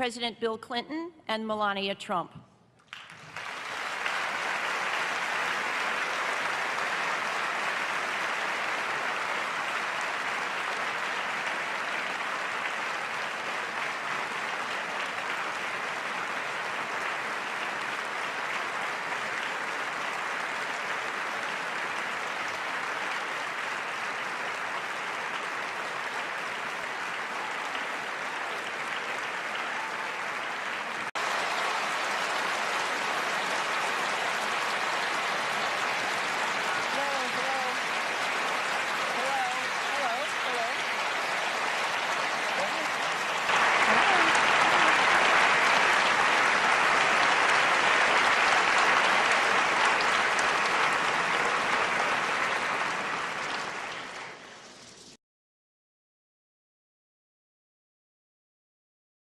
President Bill Clinton and Melania Trump.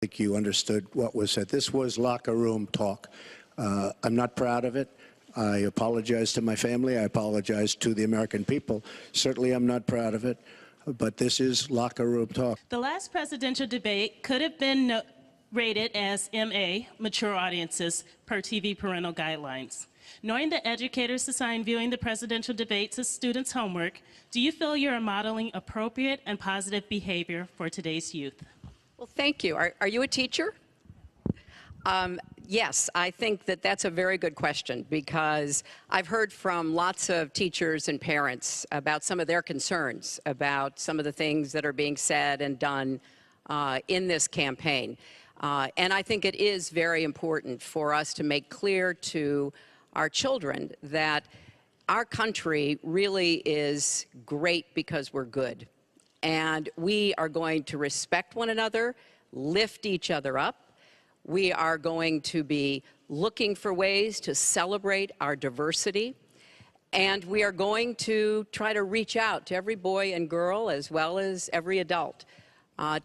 I think you understood what was said. This was locker room talk. I'm not proud of it. I apologize to my family. I apologize to the American people. Certainly I'm not proud of it, but this is locker room talk. The last presidential debate could have been rated as MA, mature audiences, per TV parental guidelines. Knowing that educators assign viewing the presidential debates as students' homework, do you feel you are modeling appropriate and positive behavior for today's youth? Well, thank you. Are you a teacher? Yes, I think that that's a very good question, because I've heard from lots of teachers and parents about some of their concerns about some of the things that are being said and done in this campaign. And I think it is very important for us to make clear to our children that our country really is great because we're good. And we are going to respect one another, lift each other up. We are going to be looking for ways to celebrate our diversity. And we are going to try to reach out to every boy and girl, as well as every adult,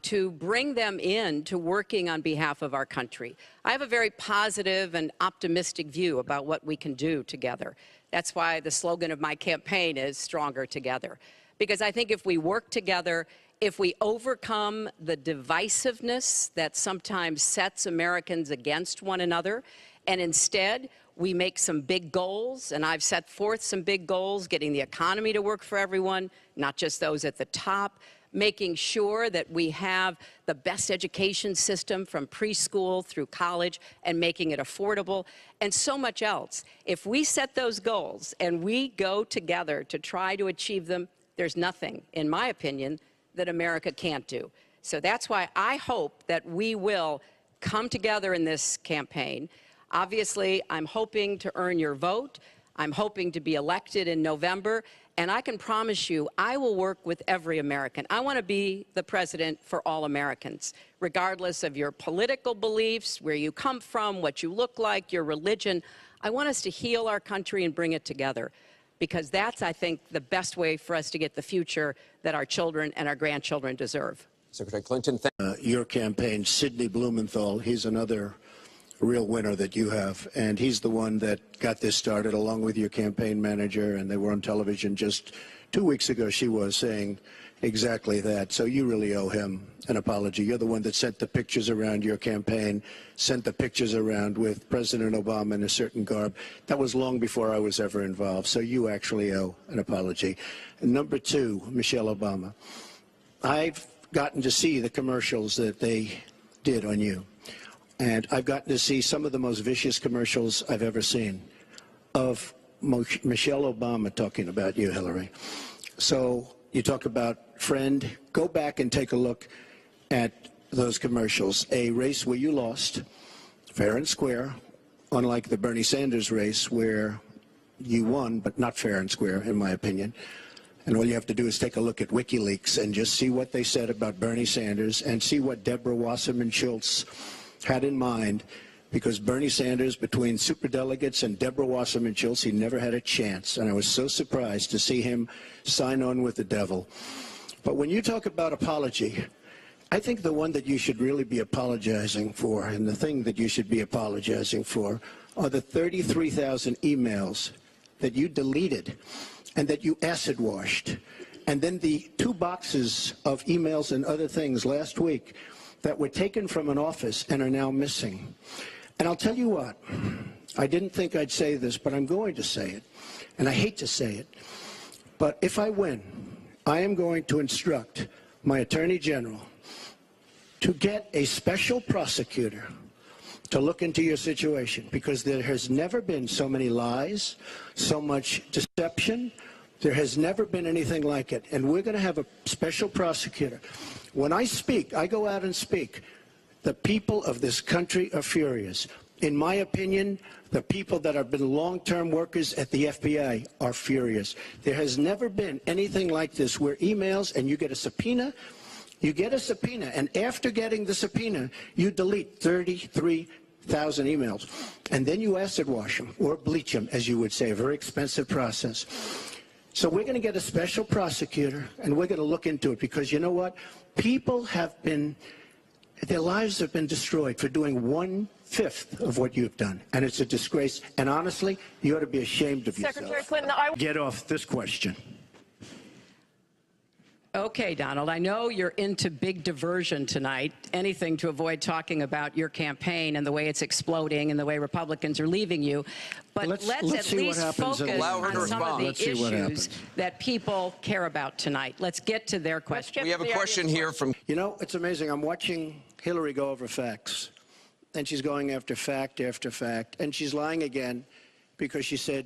to bring them in to working on behalf of our country. I have a very positive and optimistic view about what we can do together. That's why the slogan of my campaign is Stronger Together. Because I think if we work together, if we overcome the divisiveness that sometimes sets Americans against one another, and instead we make some big goals, and I've set forth some big goals, getting the economy to work for everyone, not just those at the top, making sure that we have the best education system from preschool through college and making it affordable, and so much else. If we set those goals and we go together to try to achieve them, there's nothing, in my opinion, that America can't do. So that's why I hope that we will come together in this campaign. Obviously, I'm hoping to earn your vote. I'm hoping to be elected in November. And I can promise you, I will work with every American. I want to be the president for all Americans, regardless of your political beliefs, where you come from, what you look like, your religion. I want us to heal our country and bring it together, because that's, I think, the best way for us to get the future that our children and our grandchildren deserve. Secretary Clinton, your campaign, Sidney Blumenthal, he's another real winner that you have, and he's the one that got this started along with your campaign manager, and they were on television just 2 weeks ago. She was saying exactly that. So you really owe him an apology. You're the one that sent the pictures around your campaign, sent the pictures around with President Obama in a certain garb. That was long before I was ever involved. So you actually owe an apology. And number two, Michelle Obama. I've gotten to see the commercials that they did on you. And I've gotten to see some of the most vicious commercials I've ever seen of Michelle Obama talking about you, Hillary. So you talk about friend, go back and take a look at those commercials. A race where you lost, fair and square, unlike the Bernie Sanders race where you won, but not fair and square, in my opinion. And all you have to do is take a look at WikiLeaks and just see what they said about Bernie Sanders and see what Deborah Wasserman Schultz had in mind, because Bernie Sanders, between superdelegates and Deborah Wasserman Schultz, he never had a chance. And I was so surprised to see him sign on with the devil. But when you talk about apology, I think the one that you should really be apologizing for, and the thing that you should be apologizing for, are the 33,000 emails that you deleted and that you acid washed. And then the 2 boxes of emails and other things last week that were taken from an office and are now missing. And I'll tell you what, I didn't think I'd say this, but I'm going to say it. And I hate to say it, but if I win, I am going to instruct my Attorney General to get a special prosecutor to look into your situation, because there has never been so many lies, so much deception. There has never been anything like it. And we're going to have a special prosecutor. When I speak, I go out and speak. The people of this country are furious. In my opinion, the people that have been long-term workers at the FBI are furious. There has never been anything like this, where emails and you get a subpoena, and after getting the subpoena, you delete 33,000 emails. And then you acid wash them, or bleach them, as you would say, a very expensive process. So we're going to get a special prosecutor, and we're going to look into it, because you know what? People have been, their lives have been destroyed for doing 1/5 of what you've done. And it's a disgrace. And honestly, you ought to be ashamed of yourself. Secretary Clinton, Get off this question. Okay, Donald, I know you're into big diversion tonight, anything to avoid talking about your campaign and the way it's exploding and the way Republicans are leaving you. But let's at least focus on some of the issues that people care about tonight. Let's get to their questions. We have a question here from... You know, it's amazing. I'm watching Hillary go over facts, and she's going after fact after fact, and she's lying again because she said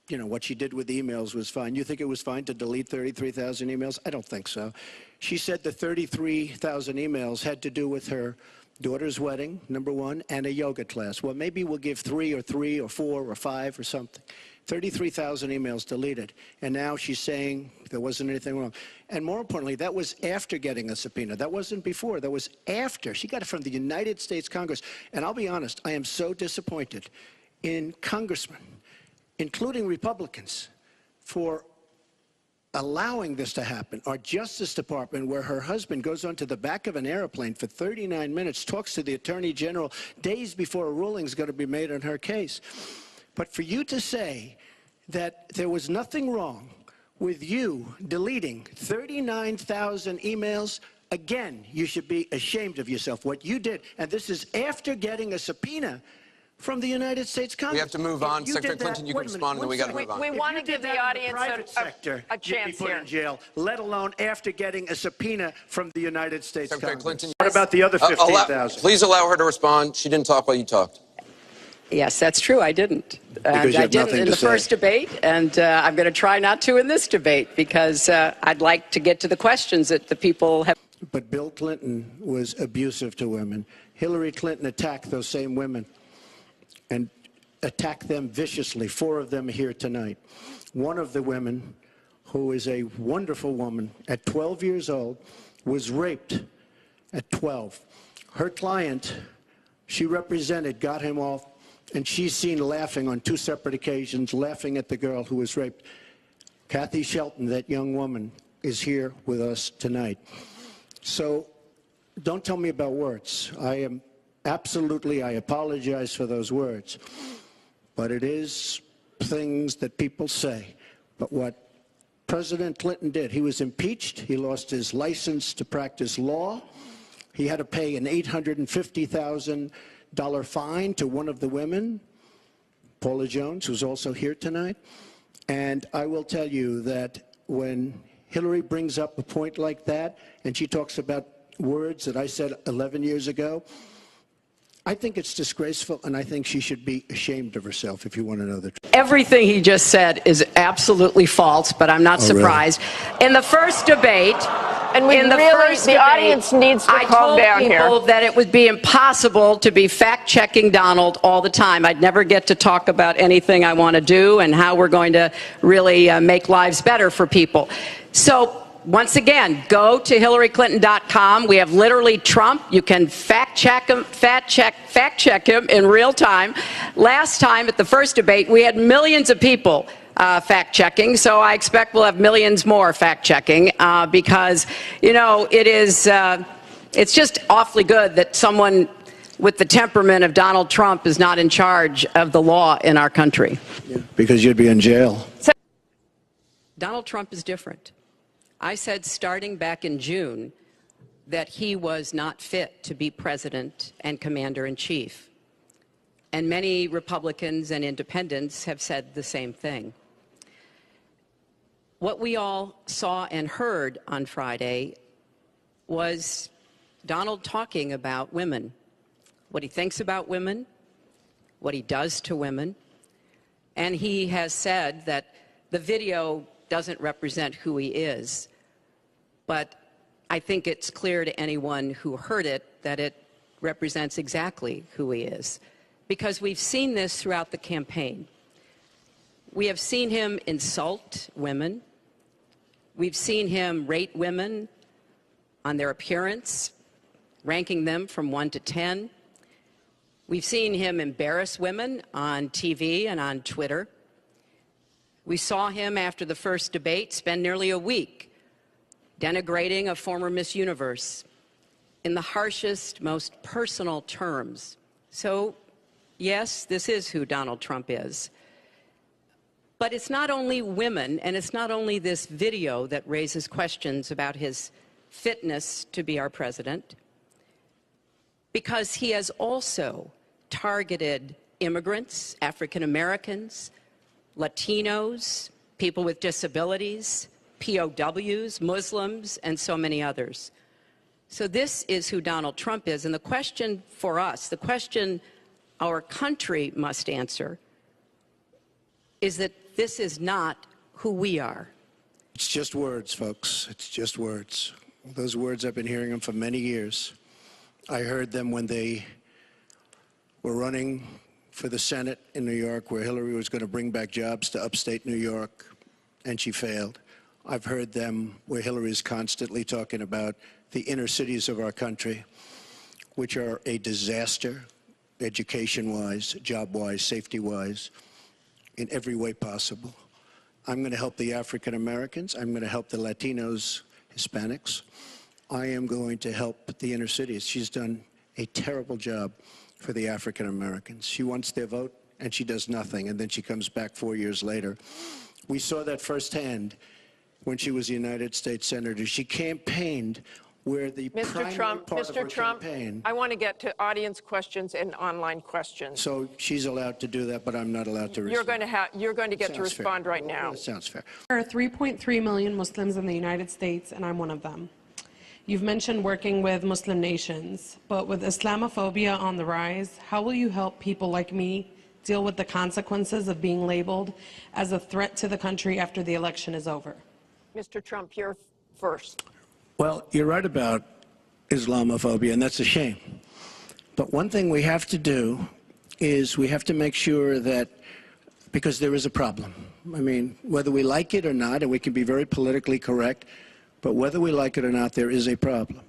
what she did with the emails was fine. You think it was fine to delete 33,000 emails? I don't think so. She said the 33,000 emails had to do with her daughter's wedding, number one, and a yoga class. Well, maybe we'll give 3 or 4 or 5 or something. 33,000 emails deleted. And now she's saying there wasn't anything wrong. And more importantly, that was after getting a subpoena. That wasn't before. That was after. She got it from the United States Congress. And I'll be honest, I am so disappointed in congressmen, including Republicans, for allowing this to happen. Our Justice Department, where her husband goes onto the back of an airplane for 39 minutes, talks to the Attorney General days before a ruling is going to be made on her case. But for you to say that there was nothing wrong with you deleting 39,000 emails, again, you should be ashamed of yourself. What you did, and this is after getting a subpoena from the United States Congress. We have to move on. Secretary Clinton, you can respond, and then we got to move on. We want to give the audience a chance here. In jail, let alone after getting a subpoena from the United States Secretary Congress. Clinton, What about the other 15,000? Please allow her to respond. She didn't talk while you talked. Yes, that's true. I didn't. And I didn't in the first debate, and I'm going to try not to in this debate, because I'd like to get to the questions that the people have. But Bill Clinton was abusive to women. Hillary Clinton attacked those same women and attacked them viciously. 4 of them here tonight. One of the women, who is a wonderful woman, at 12 years old, was raped at 12. Her client, she represented, got him off, and she's seen laughing on 2 separate occasions, laughing at the girl who was raped. Kathy Shelton, that young woman, is here with us tonight. So don't tell me about words. I apologize for those words. But it is things that people say. But what President Clinton did, he was impeached. He lost his license to practice law. He had to pay an $850,000 fine to one of the women, Paula Jones, who's also here tonight. And I will tell you that when Hillary brings up a point like that, and she talks about words that I said 11 years ago, I think it's disgraceful, and I think she should be ashamed of herself, if you want to know the truth. Everything he just said is absolutely false, but I'm not surprised. Really? In the first debate, the audience needs to calm down here. I told people that it would be impossible to be fact-checking Donald all the time. I'd never get to talk about anything I want to do and how we're going to really make lives better for people. So, once again, go to HillaryClinton.com. We have literally Trump. You can fact check him in real time. Last time at the first debate, we had millions of people fact checking. So I expect we'll have millions more fact checking because, you know, it's just awfully good that someone with the temperament of Donald Trump is not in charge of the law in our country. Yeah, because you'd be in jail. Donald Trump is different. I said starting back in June, that he was not fit to be president and commander-in-chief. And many Republicans and independents have said the same thing. What we all saw and heard on Friday was Donald talking about women, what he thinks about women, what he does to women, and he has said that the video doesn't represent who he is, but I think it's clear to anyone who heard it that it represents exactly who he is, because we've seen this throughout the campaign. We have seen him insult women. We've seen him rate women on their appearance, ranking them from 1 to 10. We've seen him embarrass women on TV and on Twitter. We saw him after the first debate spend nearly a week denigrating a former Miss Universe in the harshest, most personal terms. So, yes, this is who Donald Trump is. But it's not only women, and it's not only this video that raises questions about his fitness to be our president, because he has also targeted immigrants, African Americans, Latinos, people with disabilities, POWs, Muslims, and so many others. So this is who Donald Trump is. And the question for us, the question our country must answer, is that this is not who we are. It's just words, folks. It's just words. Those words, I've been hearing them for many years. I heard them when they were running for the Senate in New York, where Hillary was going to bring back jobs to upstate New York, and she failed. I've heard them where Hillary is constantly talking about the inner cities of our country, which are a disaster, education-wise, job-wise, safety-wise, in every way possible. I'm going to help the African Americans. I'm going to help the Latinos, Hispanics. I am going to help the inner cities. She's done a terrible job for the African Americans. She wants their vote, and she does nothing, and then she comes back 4 years later. We saw that firsthand when she was a United States Senator. She campaigned where the primary part of her campaign. I want to get to audience questions and online questions. So she's allowed to do that, but I'm not allowed to respond. You're going to get to respond fair. right now. That sounds fair. There are 3.3 million Muslims in the United States, and I'm one of them. You've mentioned working with Muslim nations, but with Islamophobia on the rise, how will you help people like me deal with the consequences of being labeled as a threat to the country after the election is over? Mr. Trump, you're first. Well, you're right about Islamophobia, and that's a shame. But one thing we have to do is we have to make sure that, because there is a problem. I mean, whether we like it or not, and we can be very politically correct, but whether we like it or not, there is a problem.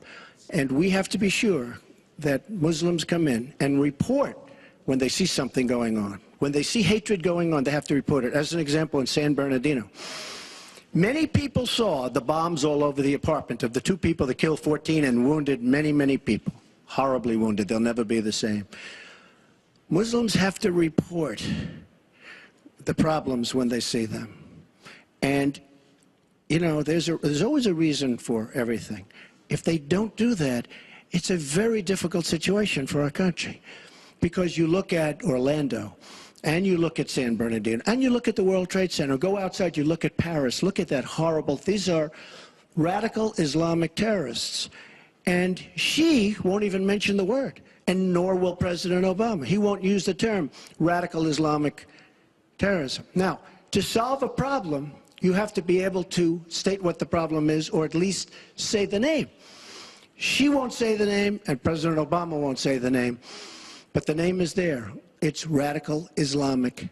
And we have to be sure that Muslims come in and report when they see something going on. When they see hatred going on, they have to report it. As an example, in San Bernardino, many people saw the bombs all over the apartment of the two people that killed 14 and wounded many, many people. Horribly wounded. They'll never be the same. Muslims have to report the problems when they see them. And, you know, there's always a reason for everything. If they don't do that, it's a very difficult situation for our country. Because you look at Orlando, and you look at San Bernardino, and you look at the World Trade Center, go outside, you look at Paris, look at that horrible, these are radical Islamic terrorists. And she won't even mention the word, and nor will President Obama. He won't use the term radical Islamic terrorism. Now, to solve a problem, you have to be able to state what the problem is, or at least say the name. She won't say the name, and President Obama won't say the name, but the name is there. It's radical Islamic